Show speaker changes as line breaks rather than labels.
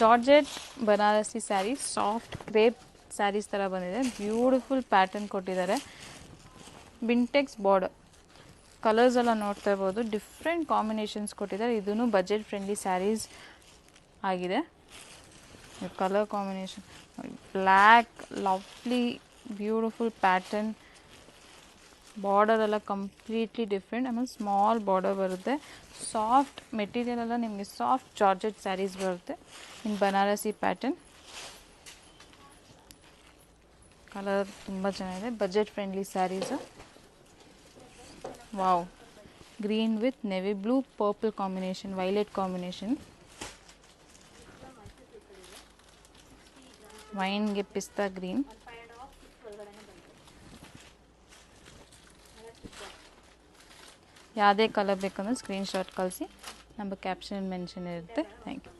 Georgette Banarasi saree, soft crepe sarees ಥರ ಬಂದಿದೆ. Beautiful pattern ಕೊಟ್ಟಿದ್ದಾರೆ. ಬಿಂಟೆಕ್ಸ್ ಬಾರ್ಡರ್, ಕಲರ್ಸ್ ಎಲ್ಲ ನೋಡ್ತಾ ಇರ್ಬೋದು, ಡಿಫ್ರೆಂಟ್ ಕಾಂಬಿನೇಷನ್ಸ್ ಕೊಟ್ಟಿದ್ದಾರೆ. ಇದೂ ಬಜೆಟ್ ಫ್ರೆಂಡ್ಲಿ ಸ್ಯಾರೀಸ್ ಆಗಿದೆ. Colour combination black, lovely beautiful pattern. Border ಎಲ್ಲ ಕಂಪ್ಲೀಟ್ಲಿ ಡಿಫ್ರೆಂಟ್, ಆಮೇಲೆ ಸ್ಮಾಲ್ ಬಾರ್ಡರ್ ಬರುತ್ತೆ. ಸಾಫ್ಟ್ ಮೆಟೀರಿಯಲ್ ಎಲ್ಲ ನಿಮಗೆ ಸಾಫ್ಟ್ ಜಾರ್ಜೆಟ್ ಸ್ಯಾರೀಸ್ ಬರುತ್ತೆ ಇನ್ ಬನಾರಸಿ ಪ್ಯಾಟರ್ನ್. ಕಲರ್ ತುಂಬ ಚೆನ್ನಾಗಿದೆ, budget friendly saris. Wow, green with navy blue purple combination, violet combination. ವೈನ್ಗೆ ಪಿಸ್ತಾ ಗ್ರೀನ್. ಯಾವುದೇ ಕಲರ್ ಬೇಕಂದ್ರೆ ಸ್ಕ್ರೀನ್ಶಾಟ್ ಕಳಿಸಿ, ನಮ್ಮ ಕ್ಯಾಪ್ಷನ್ ಮೆನ್ಷನ್ ಇರುತ್ತೆ. Thank you.